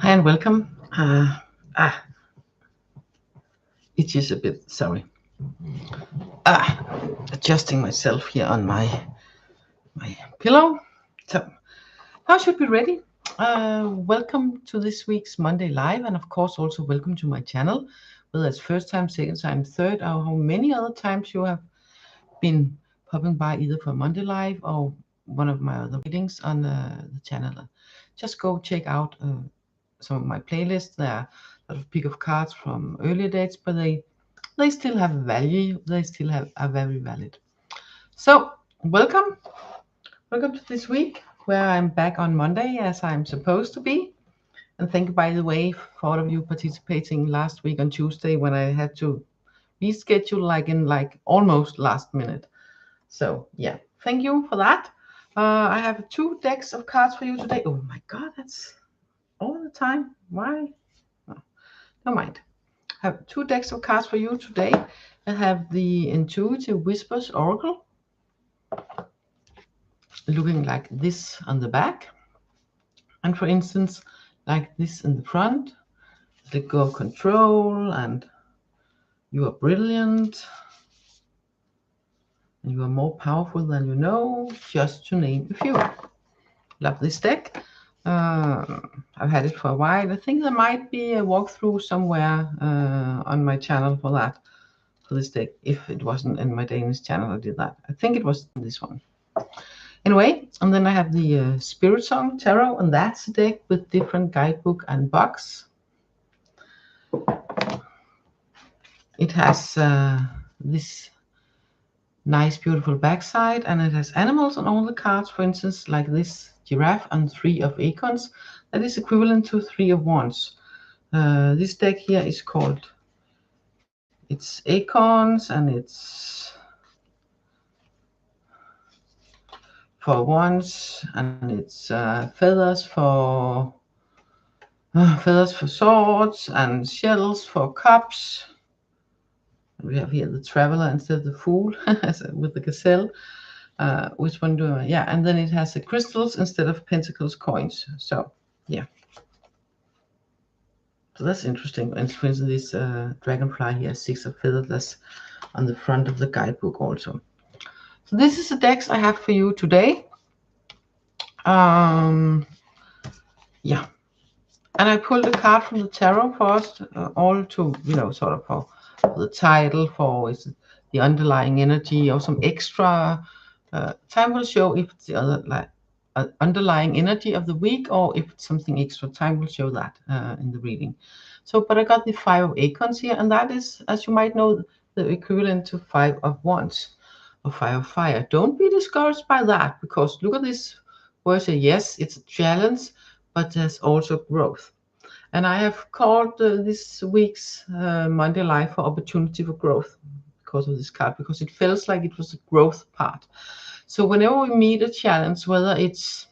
and welcome. It is a bit, sorry. Adjusting myself here on my pillow. So, how should be ready? Welcome to this week's Monday Live, and of course also welcome to my channel, whether it's first time, second time, third, or how many other times you have been popping by either for Monday Live or one of my other readings on the channel. Just go check out some of my playlists. There are a lot of pick of cards from earlier dates, but they still have value. They still are very valid. So welcome to this week where I'm back on Monday as I'm supposed to be. And thank you, by the way, for all of you participating last week on Tuesday when I had to reschedule like almost last minute. So yeah, thank you for that. I have 2 decks of cards for you today. Oh my god, that's all the time. Why? No, never mind. I have 2 decks of cards for you today. I have the Intuitive Whispers Oracle, looking like this on the back, and for instance, like this in the front. Let go of control, and you are brilliant, and you are more powerful than you know, just to name a few. Love this deck. I've had it for a while. I think there might be a walkthrough somewhere on my channel for that, for this deck. If it wasn't in my Danish channel, I did that. I think it was this one. Anyway, and then I have the Spiritsong Tarot, and that's a deck with different guidebook and box. It has this nice, beautiful backside, and it has animals on all the cards. For instance, like this giraffe and 3 of acorns. That is equivalent to 3 of wands. This deck here is called, it's acorns, and it's for wands, and it's feathers for swords, and shells for cups. We have here the traveler instead of the fool with the gazelle. Which one do I? Yeah, and then it has the crystals instead of pentacles, coins. So yeah, so that's interesting. And for instance, this dragonfly here, 6 of feathers, that's on the front of the guidebook also. So this is the decks I have for you today. Yeah, and I pulled a card from the tarot first, all to, sort of for the title, for is it the underlying energy or some extra. Time will show if it's the other underlying energy of the week, or if it's something extra. Time will show that in the reading. So, but I got the 5 of acorns here, and that is, as you might know, the equivalent to 5 of wands or 5 of fire. Don't be discouraged by that, because look at this word. Yes, it's a challenge, but there's also growth. And I have called this week's Monday Live for opportunity for growth because of this card, because it feels like it was a growth part. So whenever we meet a challenge, whether it's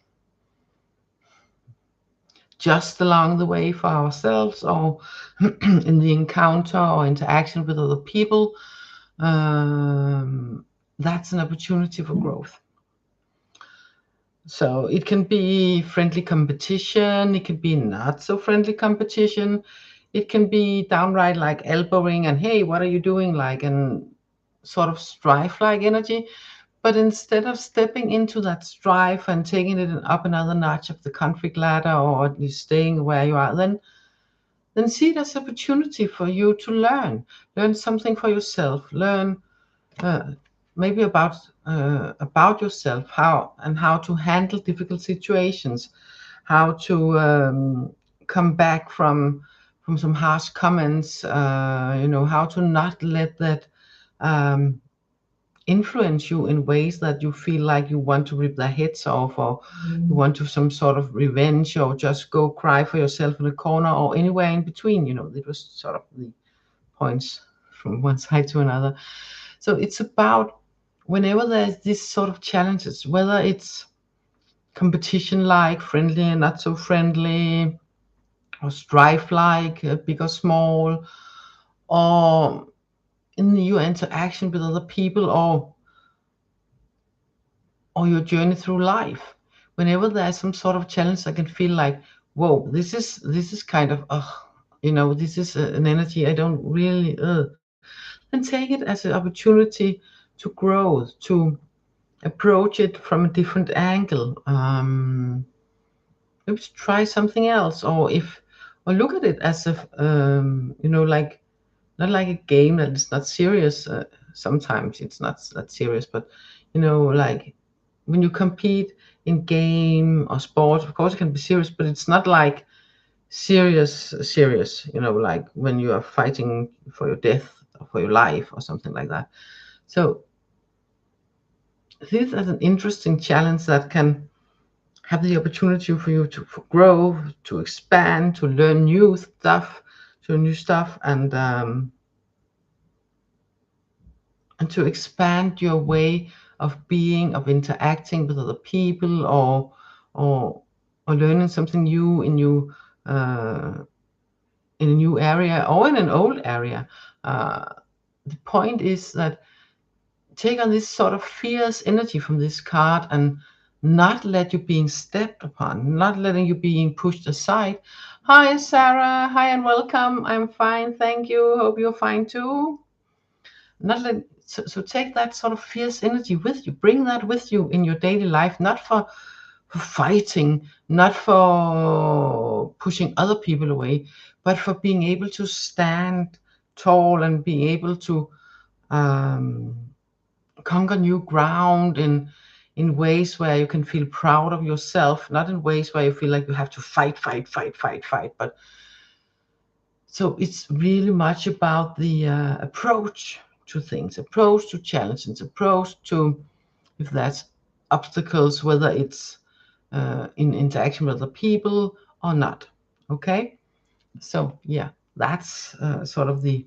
just along the way for ourselves, or in the encounter or interaction with other people, that's an opportunity for growth. So it can be friendly competition, it can be not so friendly competition, it can be downright like elbowing and hey, what are you doing, like, and sort of strife-like energy. But instead of stepping into that strife and taking it up another notch of the conflict ladder, or at least staying where you are, then see it as an opportunity for you to learn something for yourself, learn maybe about yourself, how to handle difficult situations, how to come back from some harsh comments, how to not let that influence you in ways that you feel like you want to rip their heads off, or you want to some sort of revenge, or just go cry for yourself in a corner, or anywhere in between. It was sort of the points from one side to another. So it's about whenever there's this sort of challenges, whether it's competition like, friendly and not so friendly, or strife like, big or small, or in your interaction with other people, or your journey through life, whenever there's some sort of challenge, I can feel like whoa, this is kind of, you know, this is an energy I don't really, then take it as an opportunity to grow, to approach it from a different angle. Maybe to try something else, or look at it as if, you know, like, not like a game that is not serious. Sometimes it's not that serious, but you know, like when you compete in game or sport, of course it can be serious, but it's not like serious, you know, like when you are fighting for your death or for your life or something like that. So this is an interesting challenge that can have the opportunity for you to grow, to expand, to learn new stuff, and to expand your way of being, of interacting with other people, or learning something new in a new area or in an old area. The point is that take on this sort of fierce energy from this card and not let you being stepped upon, not letting you being pushed aside. Hi, Sarah. Hi and welcome. I'm fine, thank you. Hope you're fine too. Not let so take that sort of fierce energy with you. Bring that with you in your daily life, not for fighting, not for pushing other people away, but for being able to stand tall and being able to um, conquer new ground in ways where you can feel proud of yourself, not in ways where you feel like you have to fight, but so it's really much about the approach to things, approach to challenges, approach to, if that's obstacles, whether it's in interaction with other people or not. Okay, so yeah, that's sort of the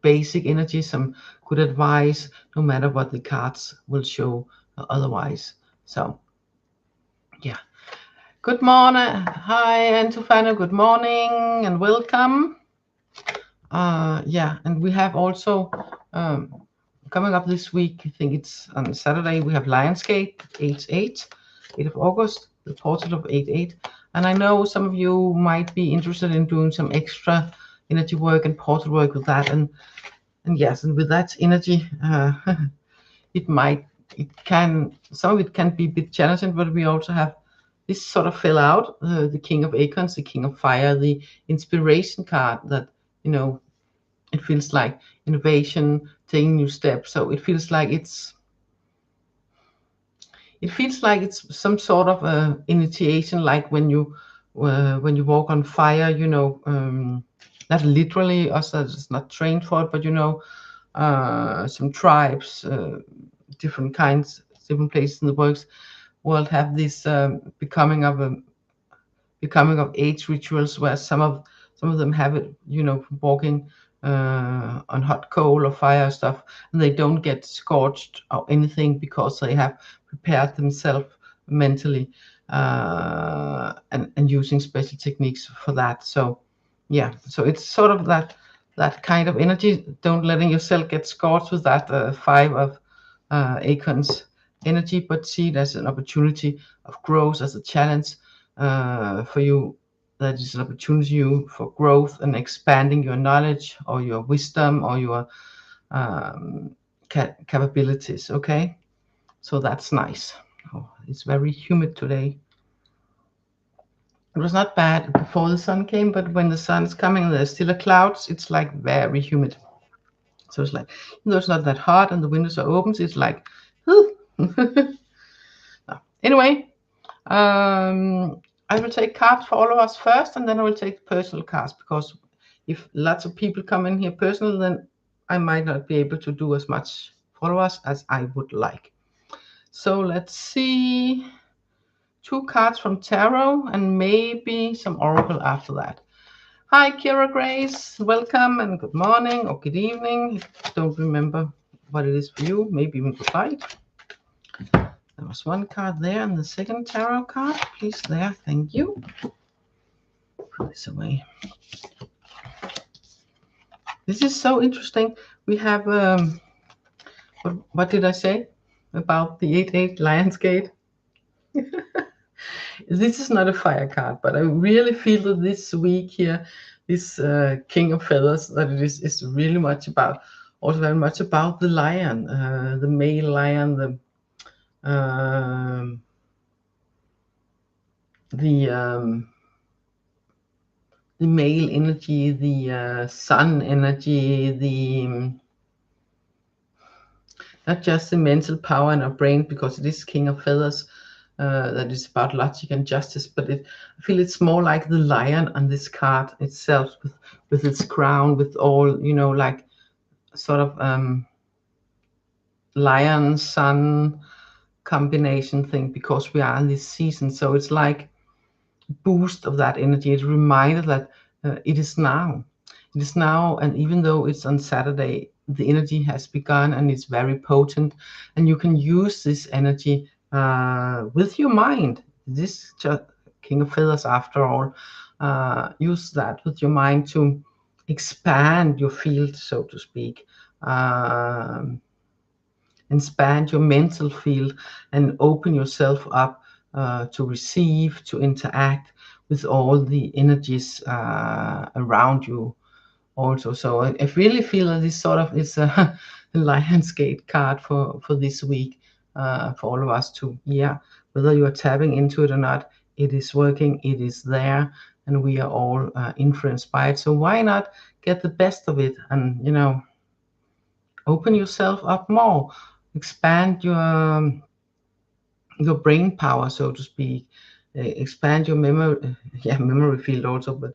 basic energy, some good advice, no matter what the cards will show otherwise. So yeah, good morning. Hi, Antofano, good morning and welcome. Yeah, and we have also coming up this week, I think it's on Saturday, we have Lionsgate 8/8 of August, the portal of 8/8. And I know some of you might be interested in doing some extra energy work and portal work with that. And yes, and with that energy, some of it can be a bit challenging, but we also have this sort of fill out, the King of Acorns, the King of Fire, the inspiration card that, you know, it feels like innovation, taking new steps. So it feels like it's some sort of initiation, like when you walk on fire, you know, not literally, us that is not trained for it, but you know, some tribes, different kinds, different places in the world have this becoming of age rituals, where some of them have it, you know, walking on hot coal or fire stuff, and they don't get scorched or anything because they have prepared themselves mentally, and using special techniques for that. So yeah, so it's sort of that kind of energy. Don't letting yourself get scorched with that 5 of acorns energy, but see it as an opportunity of growth, as a challenge for you. That is an opportunity for growth and expanding your knowledge or your wisdom or your capabilities. Okay, so that's nice. Oh, it's very humid today. It was not bad before the sun came, but when the sun is coming, there's still a clouds. It's like very humid. So it's like, even though it's not that hot and the windows are open, so it's like, anyway, I will take cards for all of us first, and then I will take personal cards, because if lots of people come in here personal, then I might not be able to do as much for us as I would like. So let's see, 2 cards from tarot and maybe some oracle after that. Hi, Kira Grace, welcome and good morning or good evening. Don't remember what it is for you, maybe even good night. There was 1 card there, and the second tarot card, please, there, thank you. Put this away. This is so interesting. We have, what did I say about the 8/8 Lionsgate? This is not a fire card, but I really feel that this week here, this King of Feathers, that it is really much about, also very much about the lion, the male lion, the male energy, the sun energy, the not just the mental power in our brain, because it is King of Feathers, that is about logic and justice, but I feel it's more like the lion on this card itself, with its crown, with all, you know, like sort of lion sun combination thing, because we are in this season. So it's like boost of that energy. It's a reminder that it is now. It is now, and even though it's on Saturday, the energy has begun and it's very potent, and you can use this energy with your mind. This King of Feathers, after all, use that with your mind to expand your field, so to speak. Expand your mental field and open yourself up to receive, to interact with all the energies around you also. So I really feel that this sort of is a Lionsgate card for this week, for all of us to, yeah, whether you are tapping into it or not, it is working, it is there, and we are all influenced by it. So why not get the best of it and, you know, open yourself up more, expand your brain power, so to speak, expand your memory field also, but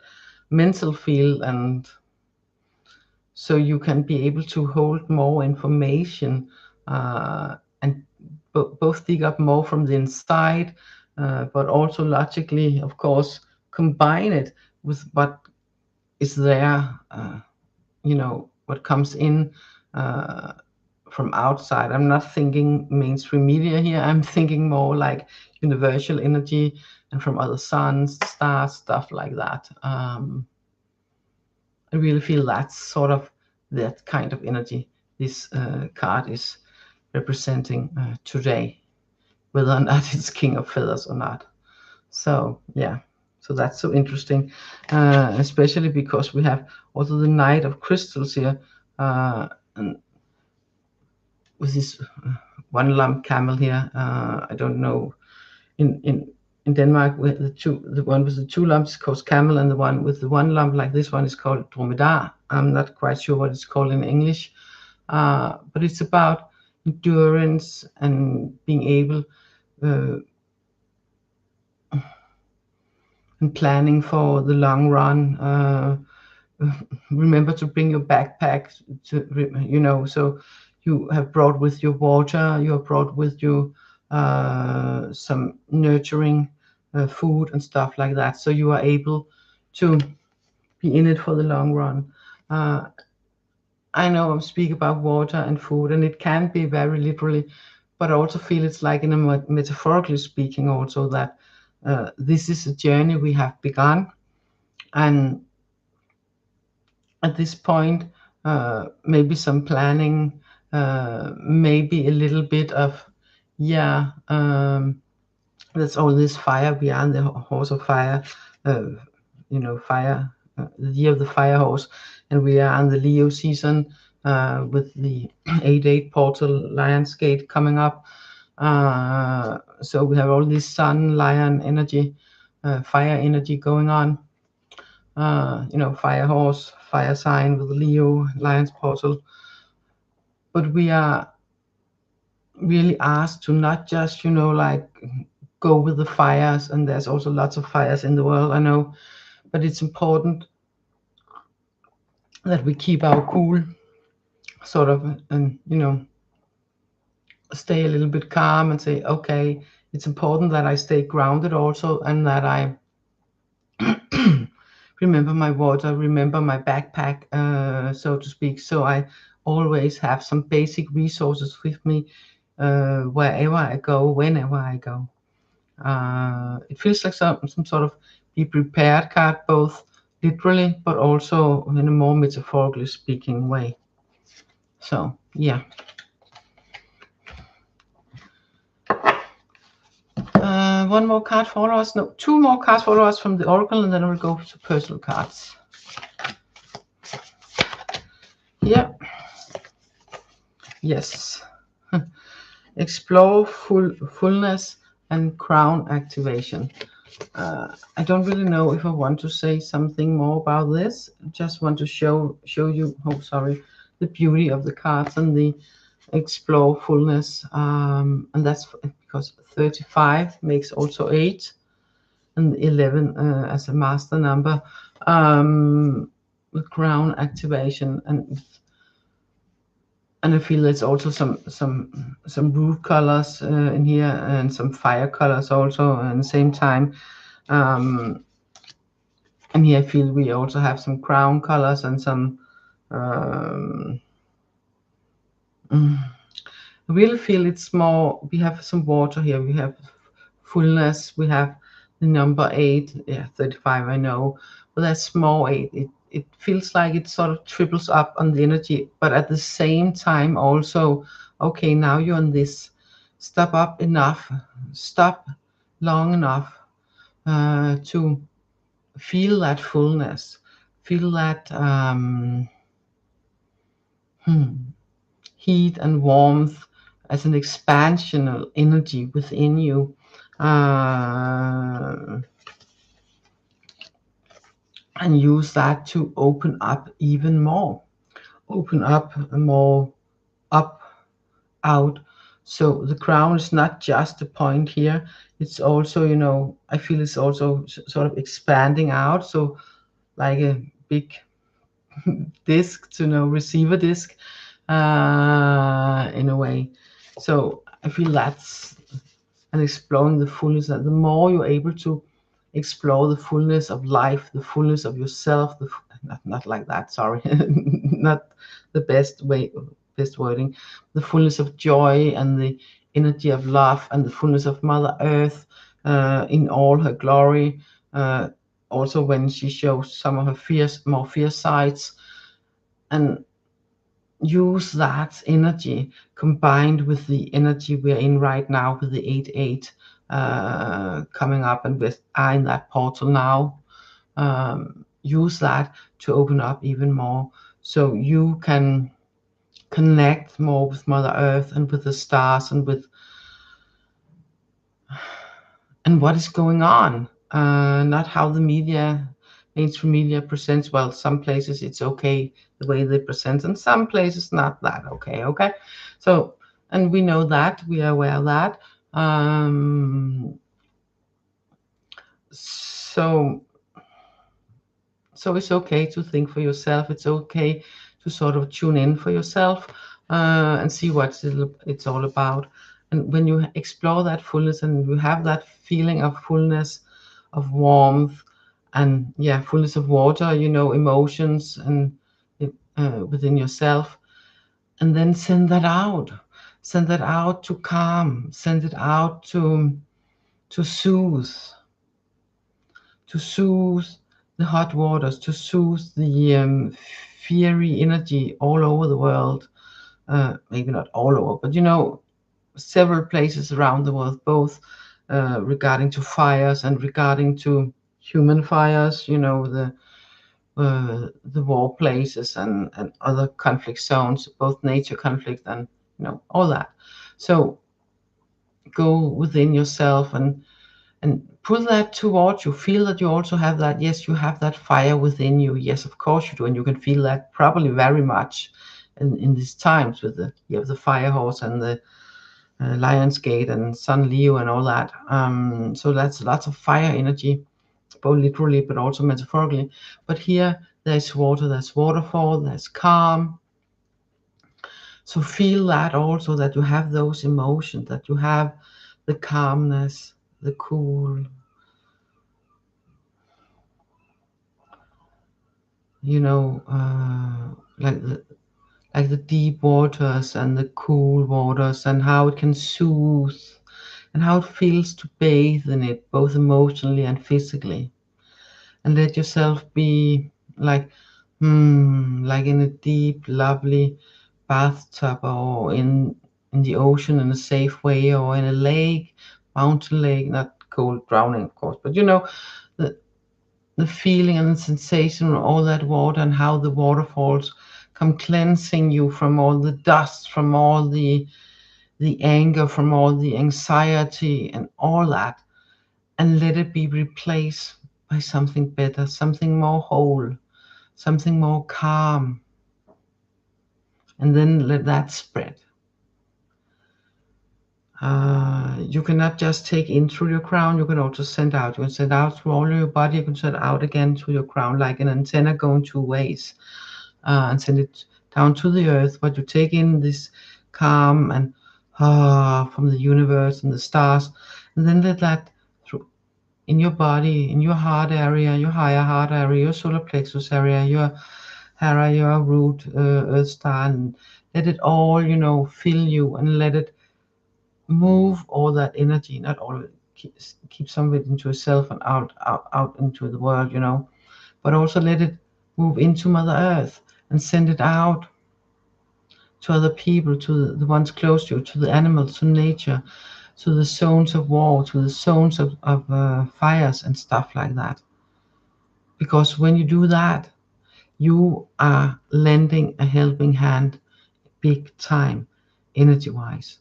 mental field, and so you can be able to hold more information and both dig up more from the inside, but also logically, of course, combine it with what is there, you know, what comes in from outside. I'm not thinking mainstream media here. I'm thinking more like universal energy and from other suns, stars, stuff like that. I really feel that's sort of that kind of energy this card is representing today, whether or not it's King of Feathers or not. So yeah, so that's so interesting, especially because we have also the Knight of Crystals here, and with this one lump camel here. I don't know, in Denmark, with the one with the two lumps is called camel, and the one with the one lump like this one is called dromedar. I'm not quite sure what it's called in English, but it's about endurance and being able and planning for the long run. Remember to bring your backpack, to, you know, so you have brought with you water, you have brought with you some nurturing food and stuff like that, so you are able to be in it for the long run. I know I speak about water and food, and it can be very literally, but I also feel it's like, in a metaphorically speaking also, that this is a journey we have begun, and at this point, maybe some planning, maybe a little bit of, yeah, that's all this fire. We are in the horse of fire, you know, fire, the year of the fire horse, and we are in the Leo season with the 8/8 portal Lionsgate coming up. So we have all this sun, lion energy, fire energy going on. You know, fire horse, fire sign with Leo, Lion's portal. But we are really asked to not just, you know, like go with the fires, and there's also lots of fires in the world, I know, but it's important that we keep our cool, sort of, and, you know, stay a little bit calm and say, okay, it's important that I stay grounded also, and that I remember my water, remember my backpack, so to speak. So I always have some basic resources with me wherever I go, whenever I go. It feels like some sort of be prepared card, both literally but also in a more metaphorically speaking way. So yeah. One more card for us. No, two more cards for us from the Oracle, and then we'll go to personal cards. Here. Yes. Explore fullness and crown activation. I don't really know if I want to say something more about this. I just want to show you, the beauty of the cards and the explore fullness. And that's because 35 makes also 8 and 11 as a master number. With crown activation, and I feel there's also some root colors in here, and some fire colors also at the same time. And here I feel we also have some crown colors and some I really feel it's more, we have some water here, we have fullness, we have the number 8, yeah, 35 I know, but that small 8, it feels like it sort of triples up on the energy, but at the same time also, okay, now you're on this, stop up enough, stop long enough to feel that fullness, feel that heat and warmth as an expansional energy within you. And use that to open up even more. Open up more, up, out. So the crown is not just a point here. It's also, you know, I feel it's also sort of expanding out. So like a big disc, to know, receiver disc in a way. So I feel that's, and exploring the fullness, that the more you're able to explore the fullness of life, the fullness of yourself, not like that, sorry, not the best wording, the fullness of joy and the energy of love and the fullness of Mother Earth in all her glory. Also when she shows some of her more fierce sides, and use that energy combined with the energy we're in right now with the 8-8 coming up, and with in that portal now. Use that to open up even more, so you can connect more with Mother Earth and with the stars and with what is going on, not how the mainstream media presents. Well, some places it's okay the way they present, and some places not that okay. So, and we know that, we are aware of that. So it's okay to think for yourself. It's okay to sort of tune in for yourself and see what it's all about. And when you explore that fullness and you have that feeling of fullness, of warmth, and yeah, fullness of water, you know, emotions and within yourself, and then send that out to calm, send it out to soothe the hot waters, to soothe the fiery energy all over the world. Maybe not all over, but you know, several places around the world, both regarding to fires and regarding to human fires, you know, the war places and other conflict zones, both nature conflict and, you know, all that. So go within yourself and pull that towards you. Feel that you also have that. Yes, you have that fire within you. Yes, of course you do, and you can feel that probably very much in these times with the fire horse and the Lion's Gate and Sun Leo and all that. So that's lots of fire energy, both literally but also metaphorically. But here there's water, there's waterfall, there's calm. So feel that also, that you have those emotions, that you have the calmness, the cool, you know, like the deep waters and the cool waters, and how it can soothe and how it feels to bathe in it, both emotionally and physically. And let yourself be like in a deep, lovely bathtub, or in the ocean in a safe way, or in a lake, mountain lake, not cold drowning, of course, but you know, the feeling and the sensation of all that water, and how the waterfalls come cleansing you from all the dust, from all the anger, from all the anxiety and all that, and let it be replaced by something better, something more whole, something more calm, and then let that spread. You cannot just take in through your crown, you can also send out. You can send out through all your body, you can send out again through your crown, like an antenna going 2 ways, and send it down to the earth. But you take in this calm and from the universe and the stars, and then let that through in your body, in your heart area, your higher heart area, your solar plexus area, your hara, your root, earth star, and let it all, you know, fill you, and let it move all that energy, not all of it, keep some of it into yourself and out into the world, you know, but also let it move into Mother Earth and send it out to other people, to the ones close to you, to the animals, to nature, to the zones of war, to the zones of fires and stuff like that. Because when you do that, you are lending a helping hand big time, energy wise.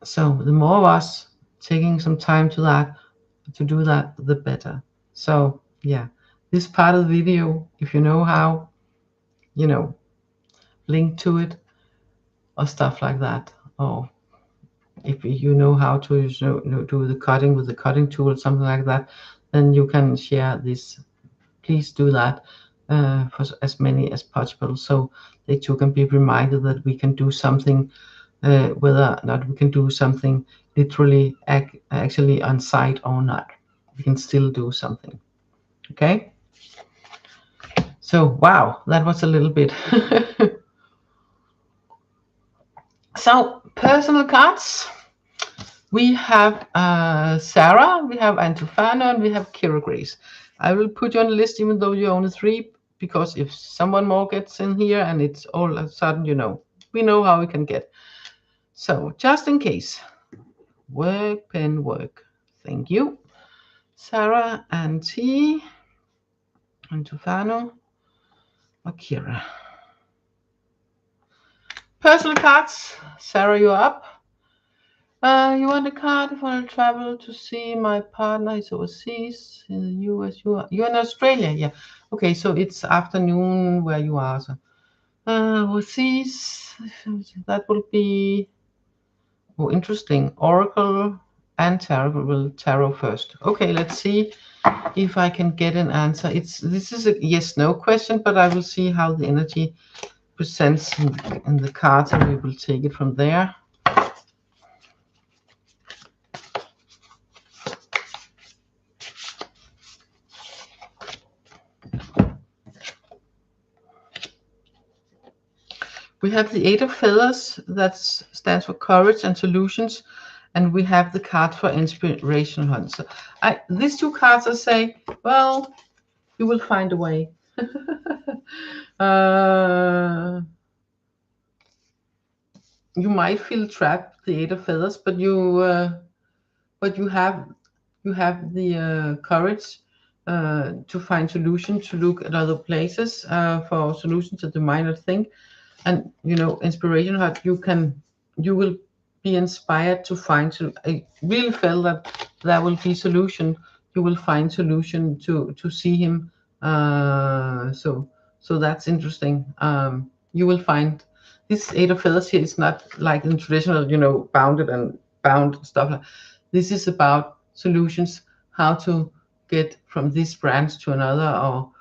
So the more of us taking some time to do that, the better. So yeah, this part of the video, if you know how, you know, link to it or stuff like that, or if you know how to do the cutting with the cutting tool or something like that, then you can share this. Please do that for as many as possible, so they too can be reminded that we can do something, whether or not we can do something literally actually on site or not, we can still do something. Okay, so wow, that was a little bit. So personal cards, we have Sarah, we have Antufano, and we have Kira Grace. I will put you on the list even though you're only 3, because if someone more gets in here and it's all of a sudden, you know, we know how we can get. So just in case, work, pen, work. Thank you. Sarah and T, Antufano, Akira. Personal cards. Sarah, you're up. You want a card if I want to travel to see my partner? He's overseas in the US. You're in Australia, yeah. Okay, so it's afternoon where you are. So overseas, that will be interesting. Oracle and tarot. Will tarot first. Okay, let's see if I can get an answer. This is a yes/no question, but I will see how the energy presents in the cards, and we will take it from there. We have the 8 of Feathers, that stands for courage and solutions, and we have the card for inspiration hunt. So these 2 cards, I say, well, you will find a way. You might feel trapped, the 8 of Feathers, but you have the courage to find solutions, to look at other places for solutions that you might not think. And you know, inspiration heart, you will be inspired to find. I really felt that there will be solution. You will find solution to see him. So that's interesting. You will find this 8 of Feathers here is not like in traditional, you know, bounded and bound stuff. This is about solutions, how to get from this branch to another, or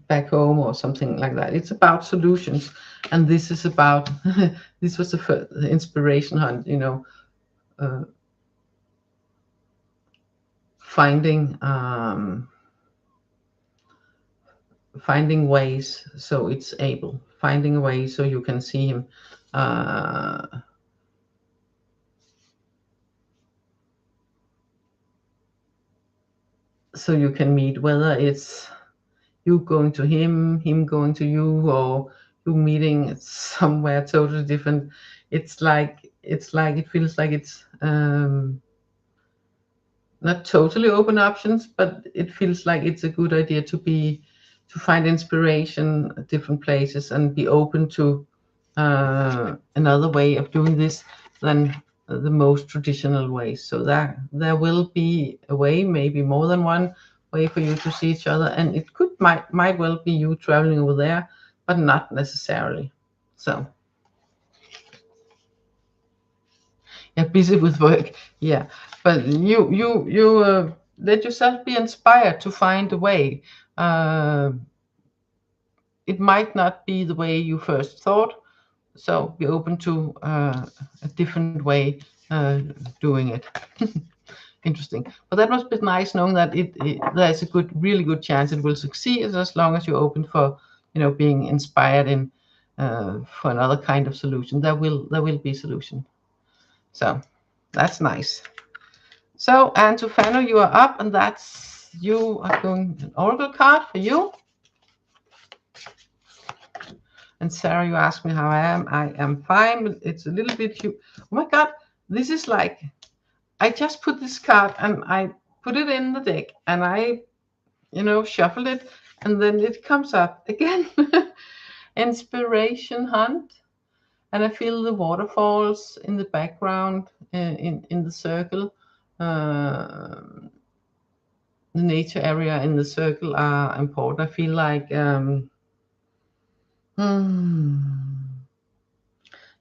back home or something like that. It's about solutions, and this is about this was the inspiration hunt, you know, finding ways, so it's able, finding a way so you can see him, so you can meet, whether it's you going to him going to you, or you meeting somewhere totally different. It feels like it's not totally open options, but it feels like it's a good idea to find inspiration at different places and be open to another way of doing this than the most traditional ways. So that there will be a way, maybe more than one way for you to see each other, and it might well be you traveling over there, but not necessarily. So yeah, busy with work. Yeah, but you let yourself be inspired to find a way. Uh, it might not be the way you first thought, so be open to a different way doing it. Interesting. But that must be nice knowing that there's a really good chance it will succeed as long as you're open for being inspired in for another kind of solution. There will be a solution. So that's nice. So, and Tufano, you are up, and that's you are going an oracle card for you. And Sarah, you asked me how I am. I am fine, but it's a little bit. Oh my God, this is like I just put this card and I put it in the deck and I, shuffled it, and then it comes up again. Inspiration hunt, and I feel the waterfalls in the background in the circle. The nature area in the circle are important. I feel like the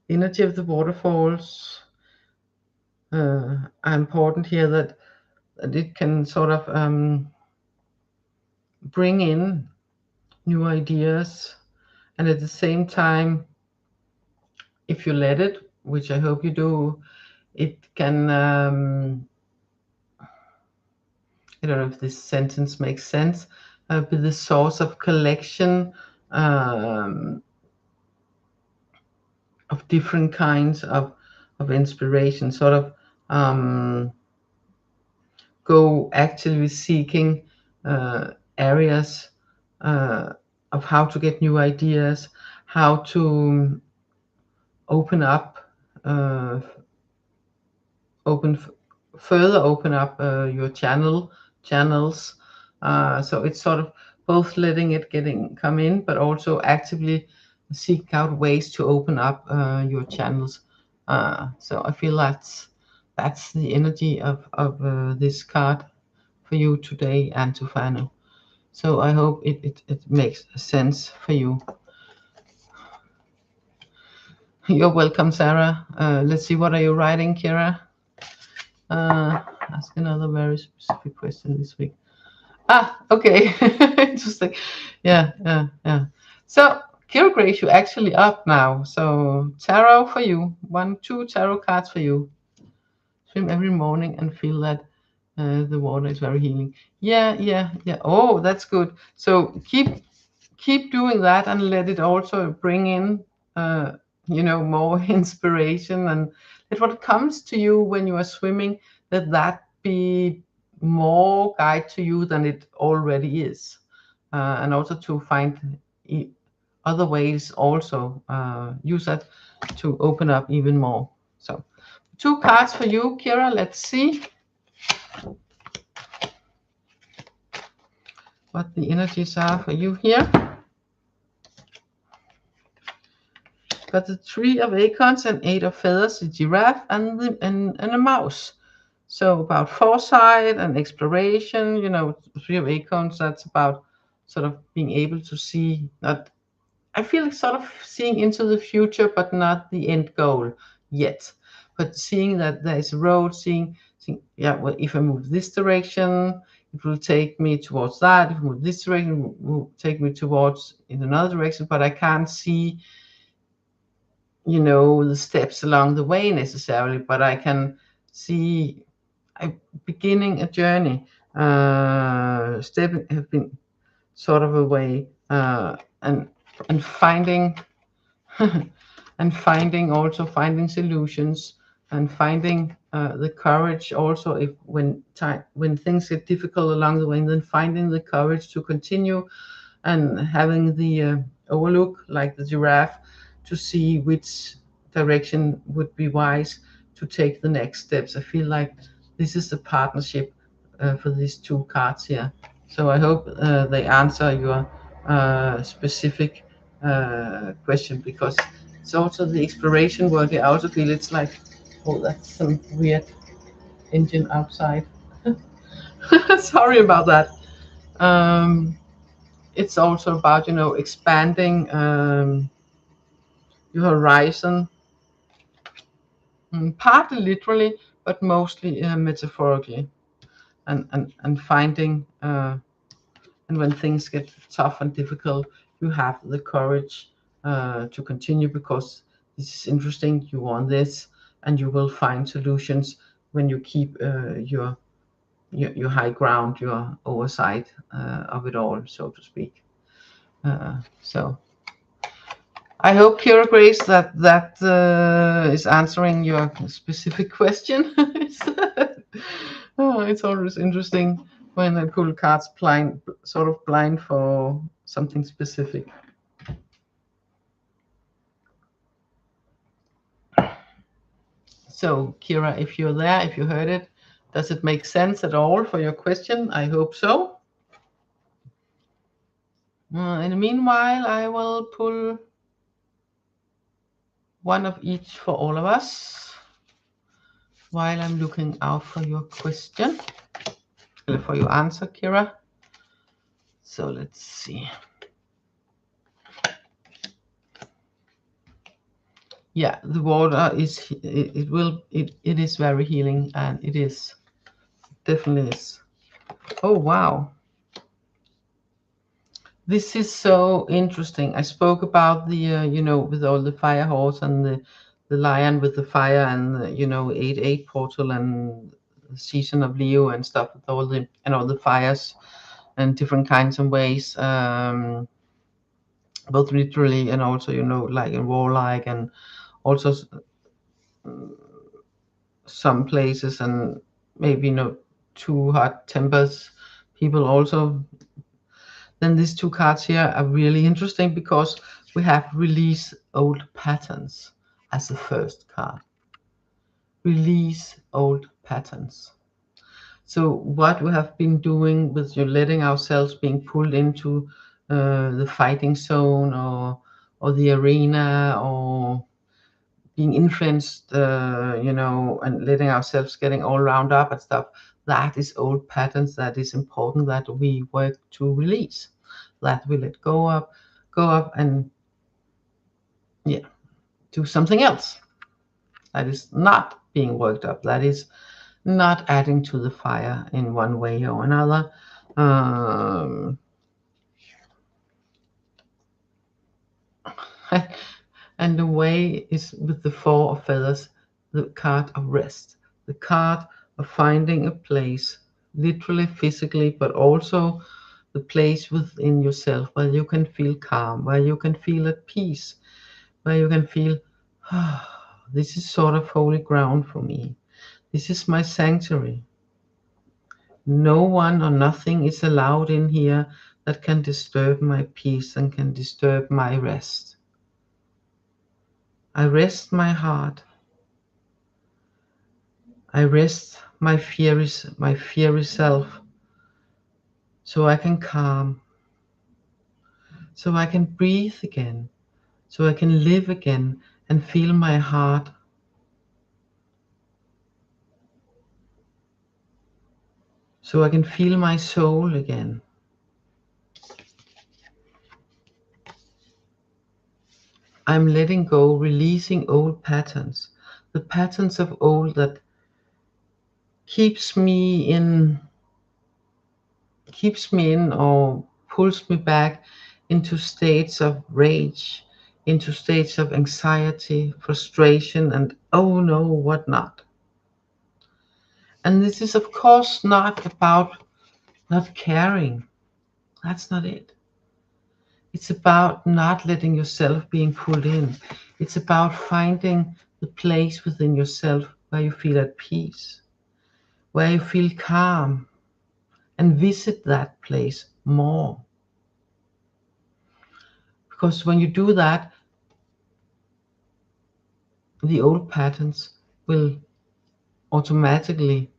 energy of the waterfalls are important here, that it can sort of bring in new ideas, and at the same time, if you let it, which I hope you do, it can I don't know if this sentence makes sense, be the source of collection of different kinds of inspiration, sort of go actively seeking areas of how to get new ideas, how to open up, further open up your channels. So it's sort of both letting it come in, but also actively seek out ways to open up your channels. So I feel that's the energy of this card for you today, and to Fano. So I hope it makes sense for you. You're welcome, Sarah. Let's see, what are you writing, Kira? Ask another very specific question this week. Okay. Interesting. Yeah. So, Kira Grace, you're actually up now. So, tarot for you. 2 tarot cards for you. Swim every morning and feel that the water is very healing. Yeah. Oh, that's good. So keep doing that, and let it also bring in more inspiration, and let what comes to you when you are swimming, that be more guide to you than it already is, and also to find other ways, also use that to open up even more. So 2 cards for you, Kira. Let's see what the energies are for you here. Got the 3 of acorns and 8 of feathers, the giraffe, and a mouse. So about foresight and exploration. 3 of acorns, that's about sort of being able to see, not, I feel like sort of seeing into the future, but not the end goal yet. But seeing that there is a road, seeing well, if I move this direction, it will take me towards that. If I move this direction, it will take me towards in another direction, but I can't see the steps along the way necessarily, but I can see beginning a journey, have been sort of a way, and finding and finding solutions, and finding the courage also, if when things get difficult along the way, and then finding the courage to continue, and having the overlook, like the giraffe, to see which direction would be wise to take the next steps. I feel like this is the partnership for these two cards here. So I hope they answer your specific question, because it's also the exploration work. I also feel it's like, oh, that's some weird engine outside. Sorry about that. Um, it's also about, expanding your horizon, partly literally, but mostly metaphorically, and finding, and when things get tough and difficult, you have the courage to continue, because this is interesting, you want this, and you will find solutions when you keep your high ground, your oversight of it all, so to speak. So I hope, Kira Grace, that is answering your specific question. It's always interesting when I pull cards blind, sort of blind for something specific. So, Kira, if you're there, if you heard it, does it make sense at all for your question? I hope so. In the meanwhile, I will pull one of each for all of us while I'm looking out for your question, for your answer, Kira. So let's see. Yeah, the water is, it is very healing, and it is, definitely is. Oh wow, this is so interesting. I spoke about the with all the fire horse and the lion with the fire, and the, 8/8 portal and the season of Leo and stuff, with all the fires and different kinds of ways, both literally and also like in warlike, and also some places, and maybe not too hot tempers people also. Then these two cards here are really interesting, because we have release old patterns as the first card. Release old patterns. So what we have been doing with letting ourselves being pulled into the fighting zone, or the arena, or being influenced, and letting ourselves getting all round up and stuff, that is old patterns that is important that we work to release, that we let go of, and do something else that is not being worked up, that is not adding to the fire in one way or another. And the way is with the Four of Feathers, the card of rest, the card of finding a place, literally, physically, but also the place within yourself where you can feel calm, where you can feel at peace, where you can feel, this is sort of holy ground for me. This is my sanctuary. No one or nothing is allowed in here that can disturb my peace and can disturb my rest. I rest my heart. I rest my fiery self, so I can calm, so I can breathe again, so I can live again and feel my heart. So I can feel my soul again. I'm letting go, releasing old patterns, the patterns of old that keeps me in or pulls me back into states of rage, into states of anxiety, frustration, and oh no, what not. And this is, of course, not about not caring. That's not it. It's about not letting yourself being pulled in. It's about finding the place within yourself where you feel at peace, where you feel calm, and visit that place more. Because when you do that, the old patterns will automatically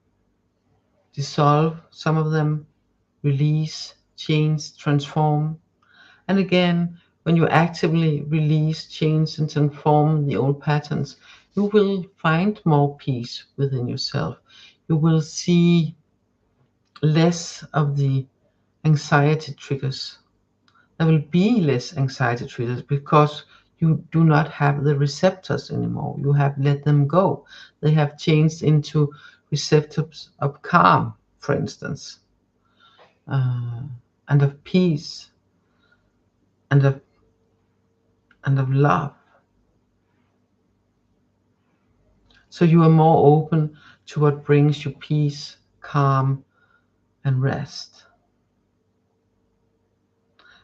dissolve, some of them release, change, transform. And again, when you actively release, change, and transform the old patterns, you will find more peace within yourself. You will see less of the anxiety triggers. There will be less anxiety triggers because you do not have the receptors anymore. You have let them go. They have changed into receptors of calm, for instance, and of peace, and of love. So you are more open to what brings you peace, calm, and rest.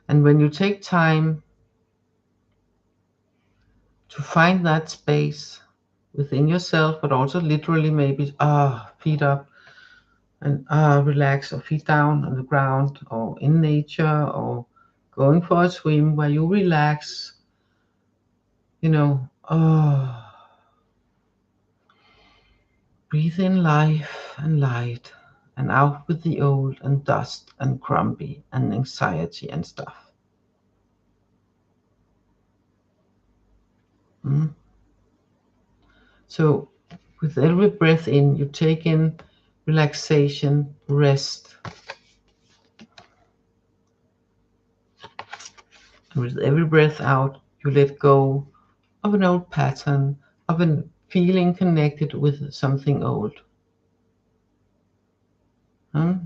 And when you take time to find that space within yourself, but also literally maybe feet up and relax, or feet down on the ground or in nature, or going for a swim where you relax, breathe in life and light, and out with the old and dust and grumpy and anxiety and stuff. So with every breath in, you take in relaxation, rest. And with every breath out, you let go of an old pattern, of a feeling connected with something old. You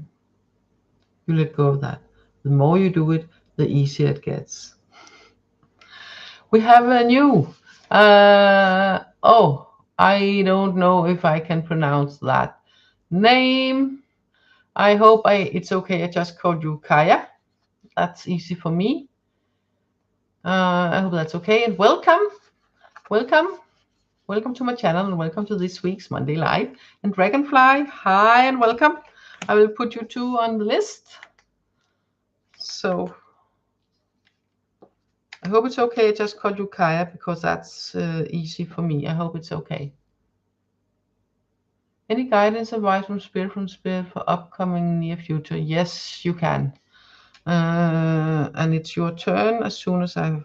let go of that. The more you do it, the easier it gets. We have a new, I don't know if I can pronounce that name. I hope it's okay. I just called you Kaya. That's easy for me. I hope that's okay. And welcome to my channel, and welcome to this week's Monday Live. And Dragonfly, hi and welcome. I will put you two on the list. So I hope it's okay. I just called you Kaya because that's easy for me. I hope it's okay. Any guidance, advice from Spirit for upcoming near future? Yes, you can. And it's your turn as soon as I've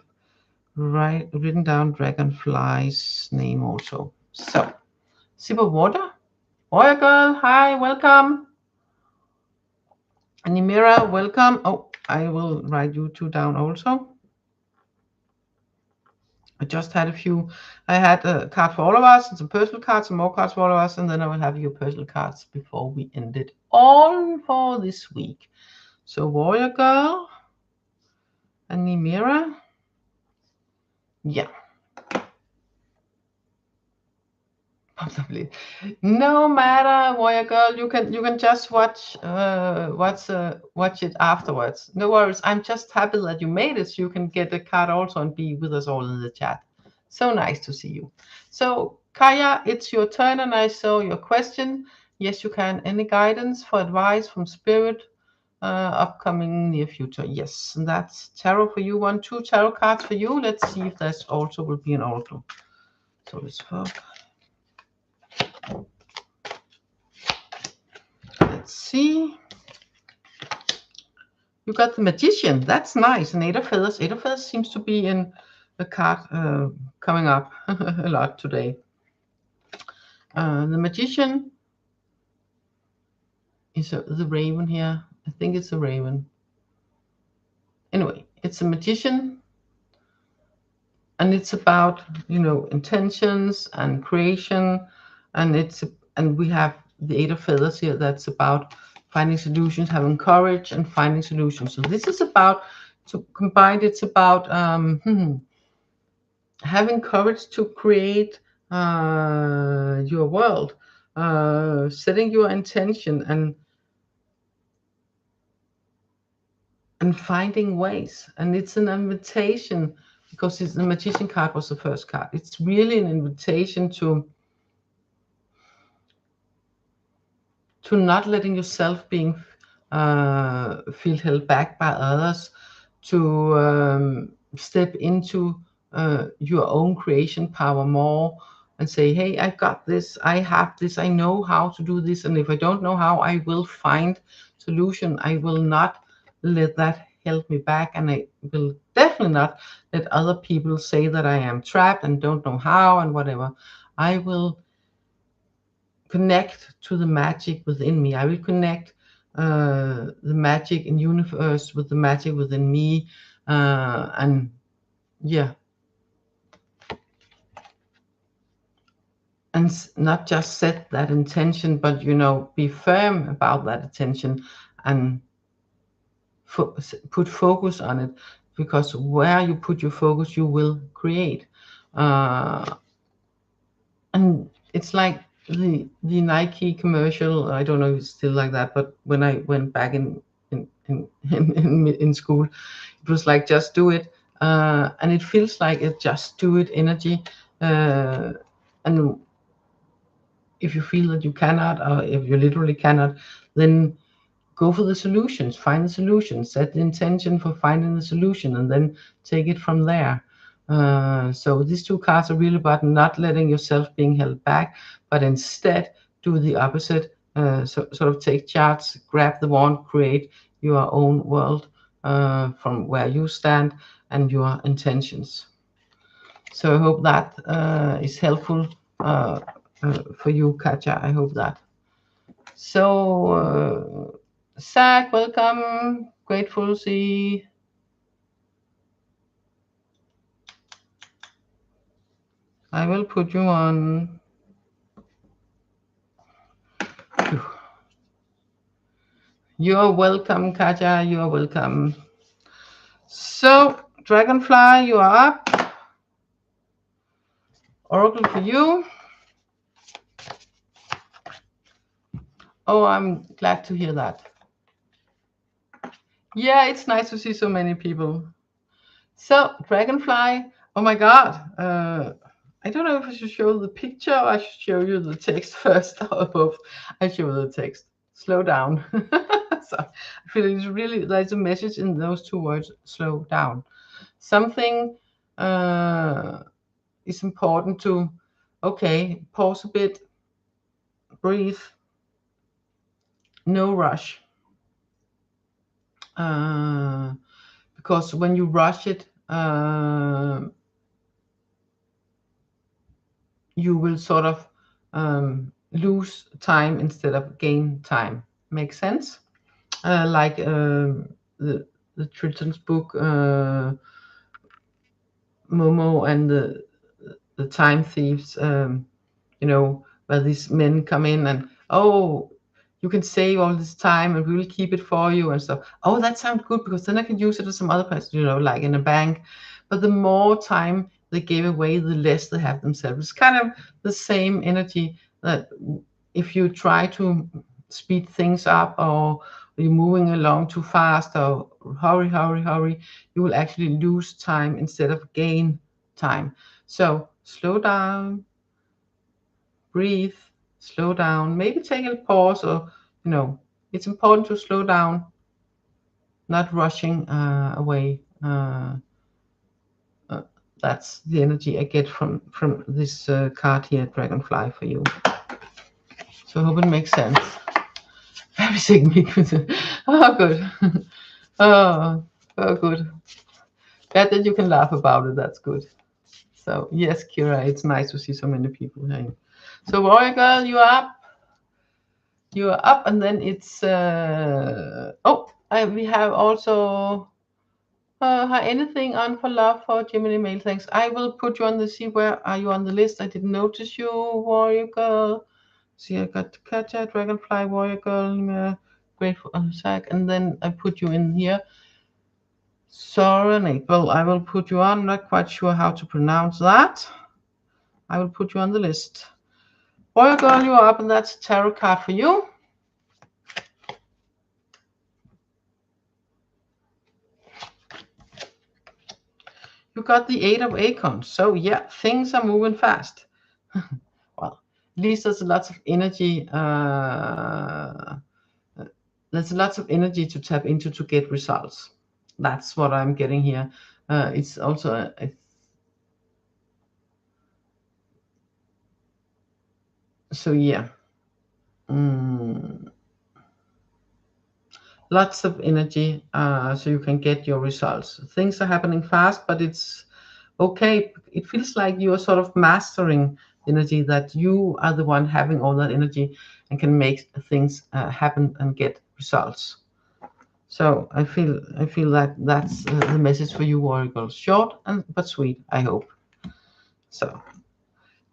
written down Dragonfly's name also. So, sip of water. Orakel, hi, welcome. Nimira, welcome. Oh, I will write you two down also. I just had I had a card for all of us, and some personal cards, some more cards for all of us, and then I will have your personal cards before we end it all for this week. So Warrior Girl and Nimira. Yeah. Possibly. No matter, Warrior Girl, you can just watch it afterwards. No worries. I'm just happy that you made it, so you can get a card also and be with us all in the chat. So nice to see you. So Kaya, it's your turn, and I saw your question. Yes, you can. Any guidance for advice from Spirit upcoming near future? Yes, and that's tarot for you. 2 tarot cards for you. Let's see if there's also will be an oracle. So let's focus. Let's see. You got the Magician. That's nice. And 8 of Feathers. 8 of Feathers seems to be in the card coming up a lot today. The Magician is the Raven here. I think it's a Raven. Anyway, it's a Magician. And it's about, intentions and creation. And we have the 8 of Feathers here. That's about finding solutions, having courage, and finding solutions. So this is about, to combine, it's about having courage to create your world, setting your intention, and finding ways. And it's an invitation, because the Magician card was the first card. It's really an invitation to not letting yourself feel held back by others, to step into your own creation power more and say, hey, I got this, I have this, I know how to do this, and if I don't know how, I will find solution. I will not let that hold me back, and I will definitely not let other people say that I am trapped and don't know how and whatever. I will connect to the magic within me. I will connect the magic in universe with the magic within me, and yeah, and not just set that intention, but be firm about that intention and put focus on it, because where you put your focus, you will create. And it's like the Nike commercial. I don't know if it's still like that, but when I went back in school, it was like, just do it, and it feels like a just do it energy. And if you feel that you cannot, or if you literally cannot, then go for the solutions, find the solution, set the intention for finding the solution, and then take it from there. So these two cards are really about not letting yourself being held back, but instead do the opposite. Sort of take charge, grab the wand, create your own world from where you stand and your intentions. So I hope that is helpful for you, Katja. I hope that. So, Zach, welcome. Grateful to see. I will put you on. You're welcome, Katja. You're welcome. So, Dragonfly, you are up. Oracle for you. Oh, I'm glad to hear that. Yeah, it's nice to see so many people. So, Dragonfly, oh my God. I don't know if I should show the picture or I should show you the text first, or both. I show you the text. Slow down. So I feel it's really, there's a message in those two words, slow down. Something is important to, okay, pause a bit, breathe, no rush. Because when you rush it, you will sort of lose time instead of gain time. Make sense? Like the children's book Momo and the time thieves. Where these men come in and, oh, you can save all this time and we will keep it for you and stuff. Oh, that sounds good, because then I can use it as some other person, like in a bank. But the more time they gave away, the less they have themselves. It's kind of the same energy that if you try to speed things up, or you're moving along too fast, or hurry, you will actually lose time instead of gain time. So slow down, breathe, slow down, maybe take a pause, or it's important to slow down, not rushing away. That's the energy I get from this card here, Dragonfly, for you. So I hope it makes sense. Very significant. Oh, good. Oh, good. Glad that you can laugh about it. That's good. So yes, Kira, it's nice to see so many people here. So Warrior Girl, you are up. You are up, and then it's we have also anything on for love for Gemini Mail. Thanks. I will put you on the, see where are you on the list. I didn't notice you, Warrior Girl. See, I got Katja, Dragonfly, Warrior Girl, Grateful Zach, and then I put you in here. Soren April, I will put you on. I'm not quite sure how to pronounce that. I will put you on the list. Warrior Girl, you are up, and that's a tarot card for you. You got the 8 of Acorns. So yeah, things are moving fast. Well, at least there's lots of energy. There's lots of energy to tap into to get results. That's what I'm getting here. It's also so yeah. Lots of energy, so you can get your results. Things are happening fast, but it's okay. It feels like you are sort of mastering energy, that you are the one having all that energy and can make things happen and get results. So I feel that that's the message for you, Oracle. Short and but sweet, I hope. So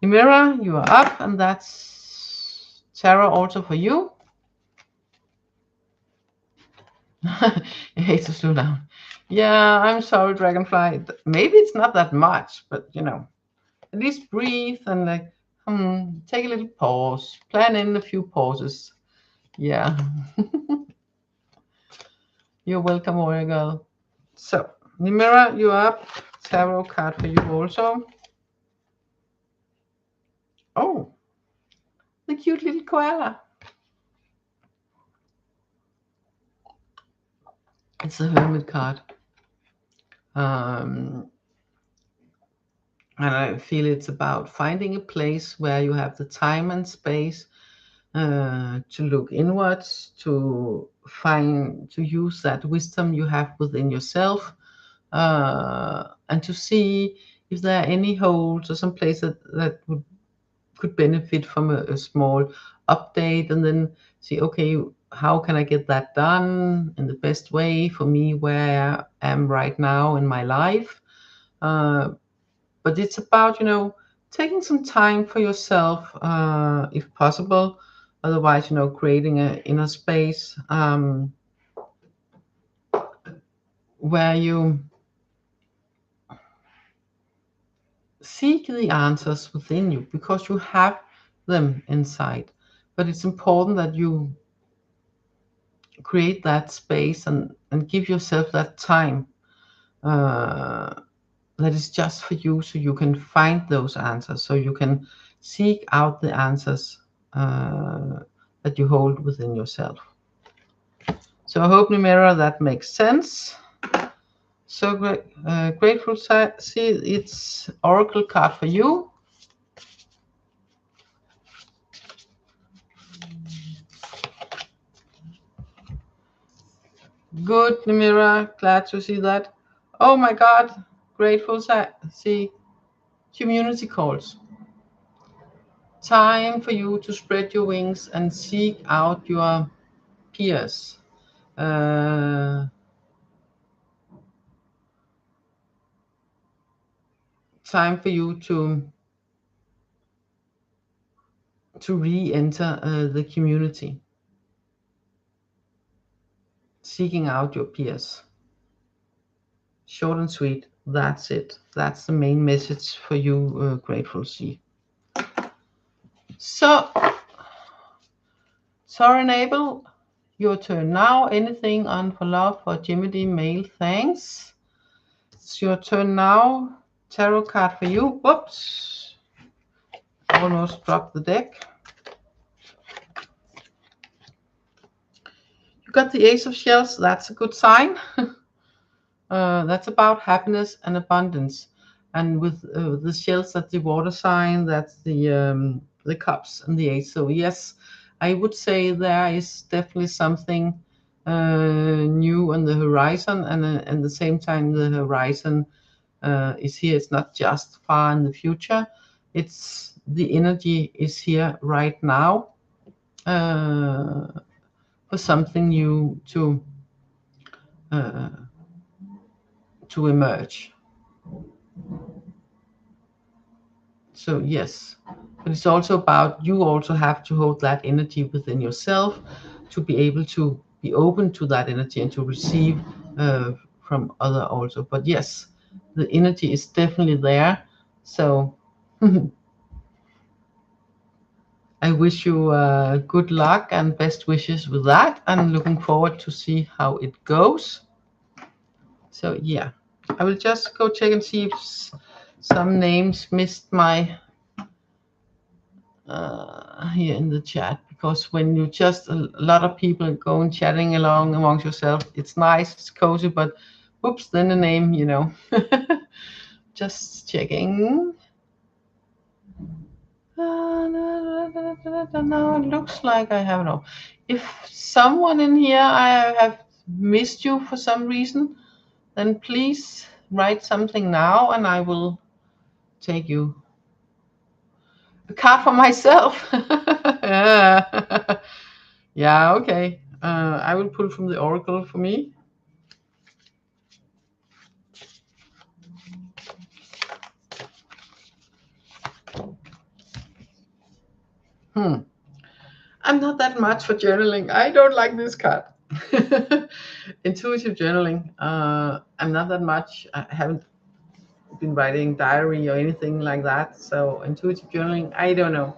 Nimira, you are up, and that's Tara also for you. You hate to slow down. Yeah, I'm sorry, Dragonfly. Maybe it's not that much, but you know, at least breathe and like, take a little pause. Plan in a few pauses. Yeah. You're welcome, Oracle. So, Nimira, you're up. Tarot card for you also. Oh, the cute little koala. It's a hermit card. And I feel it's about finding a place where you have the time and space to look inwards, to use that wisdom you have within yourself, and to see if there are any holes or some place that could benefit from a small update, and then see, okay, how can I get that done in the best way for me where I am right now in my life. But it's about, taking some time for yourself, if possible. Otherwise, creating an inner space where you seek the answers within you, because you have them inside. But it's important that you create that space and give yourself that time that is just for you, so you can find those answers, so you can seek out the answers that you hold within yourself. So I hope, Nimira, that makes sense. So grateful to see it's Oracle card for you. Good, Nimira, glad to see that. Oh my God, grateful to see community calls. Time for you to spread your wings and seek out your peers. Time for you to re-enter the community, seeking out your peers. Short and sweet. That's it. That's the main message for you, Grateful Sea. So, Soren Abel, your turn now. Anything on for love for Jimmy Mail? Thanks. It's your turn now. Tarot card for you. Whoops. Almost dropped the deck. You got the Ace of Shells. That's a good sign. That's about happiness and abundance. And with the shells, that's the water sign. That's the cups and the ace. So yes, I would say there is definitely something new on the horizon, and at the same time, the horizon is here. It's not just far in the future. It's the energy is here right now for something new to emerge. So yes, but it's also about, you also have to hold that energy within yourself to be able to be open to that energy and to receive from other also. But yes, the energy is definitely there. So I wish you good luck and best wishes with that, and looking forward to see how it goes. So yeah, I will just go check and see if some names missed my here in the chat, because when you just a lot of people go and chatting along amongst yourself, it's nice, it's cozy, but Oops, then the name, you know. Just checking. Now it looks like I have no. If someone in here I have missed you for some reason, then please write something now and I will take you. A card for myself. Yeah. Yeah, okay. I will pull from the Oracle for me. I'm not that much for journaling. I don't like this card. Intuitive journaling. I'm not that much. I haven't been writing diary or anything like that. So intuitive journaling, I don't know.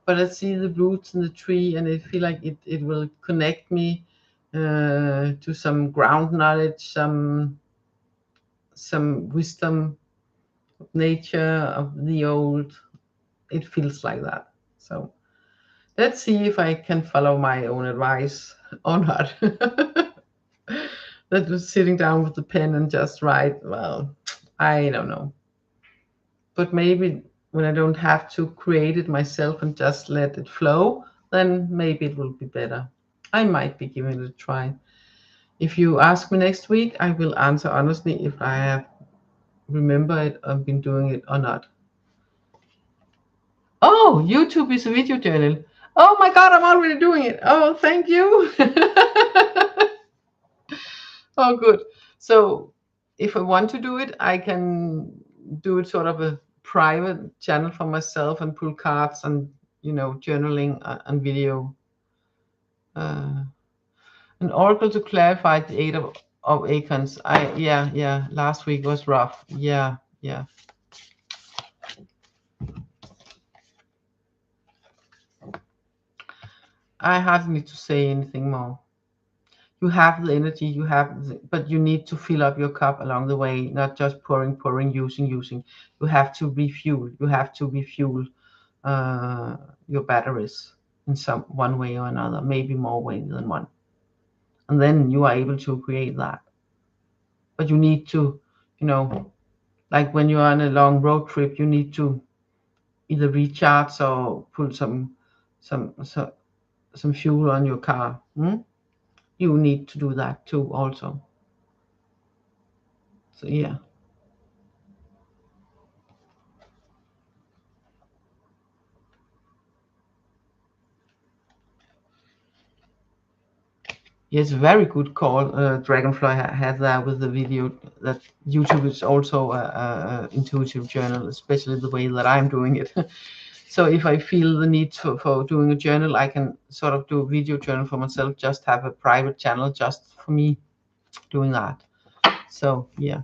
But I see the roots in the tree, and I feel like it will connect me to some ground knowledge, some wisdom of nature, of the old. It feels like that. So let's see if I can follow my own advice or not. That was sitting down with the pen and just write. Well, I don't know. But maybe when I don't have to create it myself and just let it flow, then maybe it will be better. I might be giving it a try. If you ask me next week, I will answer honestly if I have remembered it or been doing it or not. Oh, YouTube is a video channel. Oh my God, I'm already doing it. Oh, thank you. Oh, good. So if I want to do it, I can do it sort of a private channel for myself and pull cards and, you know, journaling and video. An oracle to clarify the eight of acorns. Yeah. Last week was rough. Yeah. I hardly need to say anything more. You have the energy, but you need to fill up your cup along the way, not just pouring, using. You have to refuel. You have to refuel your batteries in one way or another, maybe more ways than one. And then you are able to create that. But you need to, you know, like when you're on a long road trip, you need to either recharge or put some fuel on your car. You need to do that too also. So yeah. Yes, very good call. Dragonfly had that with the video that YouTube is also a intuitive journal, especially the way that I'm doing it. So if I feel the need for doing a journal, I can sort of do a video journal for myself, just have a private channel just for me doing that. So yeah.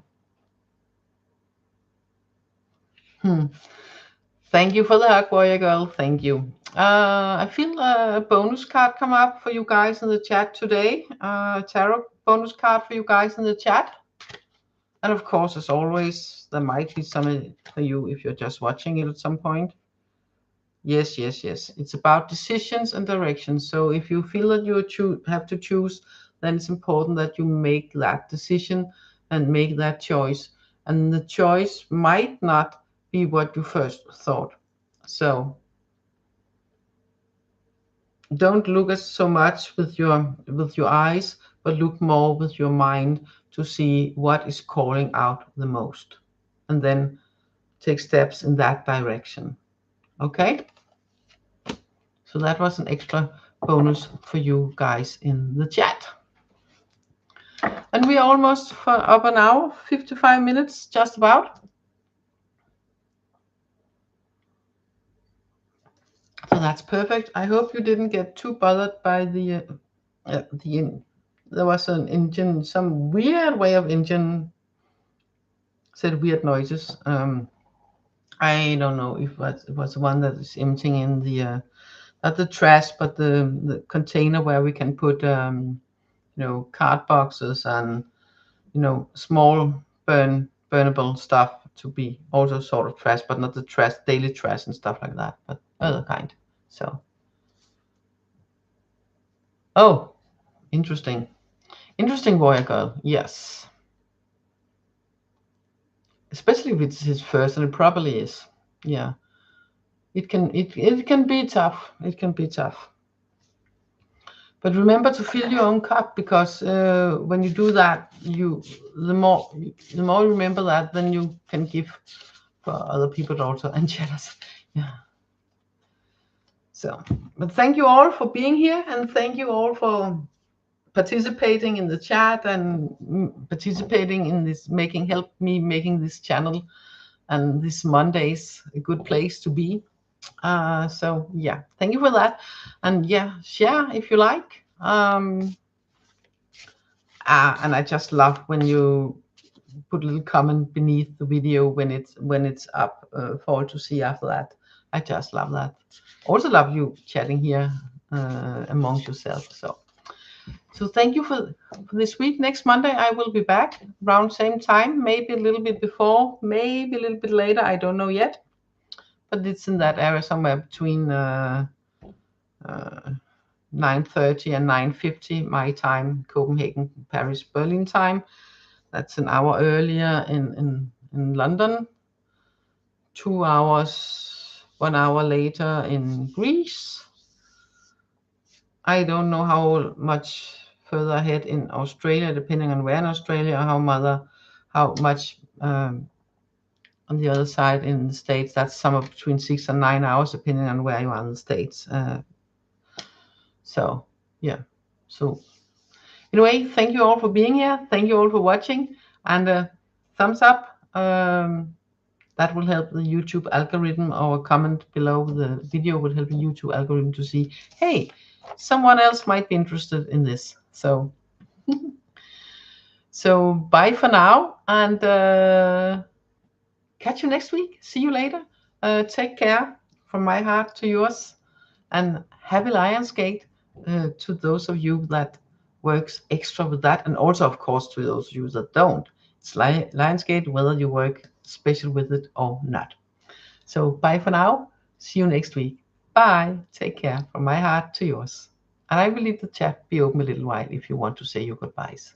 Thank you for the hug, warrior girl. Thank you. I feel a bonus card come up for you guys in the chat today. Tarot bonus card for you guys in the chat. And of course, as always, there might be some for you if you're just watching it at some point. Yes. It's about decisions and directions. So if you feel that you have to choose, then it's important that you make that decision and make that choice. And the choice might not be what you first thought. So don't look at so much with your eyes, but look more with your mind to see what is calling out the most. And then take steps in that direction. Okay? So that was an extra bonus for you guys in the chat. And we're almost for up an hour, 55 minutes, just about. So that's perfect. I hope you didn't get too bothered by there was an engine, some weird way of engine said weird noises. I don't know if it was the one that is emptying in the not the trash, but the container where we can put card boxes and small burnable stuff to be also sort of trash, but not the trash, daily trash and stuff like that, but other kind. So oh Interesting. Interesting warrior girl. Yes. Especially if it's his first, and it probably is. Yeah. It can be tough. It can be tough. But remember to fill your own cup, because when you do that, the more you remember that, then you can give for other people also, and jealous. Yeah. So, but thank you all for being here, and thank you all for participating in the chat and participating in this, help me making this channel and this Mondays a good place to be. So yeah, thank you for that, and yeah, share if you like. And I just love when you put a little comment beneath the video when it's up for all to see after that. I just love that. Also love you chatting here amongst yourself. So thank you for this week. Next Monday I will be back around same time, maybe a little bit before, maybe a little bit later. I don't know yet, but it's in that area somewhere between 9:30 and 9:50 my time, Copenhagen, Paris, Berlin time. That's an hour earlier in London, 2 hours, 1 hour later in Greece. I don't know how much further ahead in Australia, depending on where in Australia, how much on the other side in the States. That's somewhere between 6 and 9 hours, depending on where you are in the States. So yeah. So anyway, thank you all for being here. Thank you all for watching, and thumbs up. That will help the YouTube algorithm, or a comment below the video will help the YouTube algorithm to see, hey, someone else might be interested in this. So so bye for now, and catch you next week. See you later. Take care from my heart to yours, and happy Lionsgate to those of you that works extra with that, and also of course to those of you that don't. It's Lionsgate whether you work special with it or not. So bye for now. See you next week. Bye. Take care from my heart to yours. And I will leave the chat be open a little while if you want to say your goodbyes.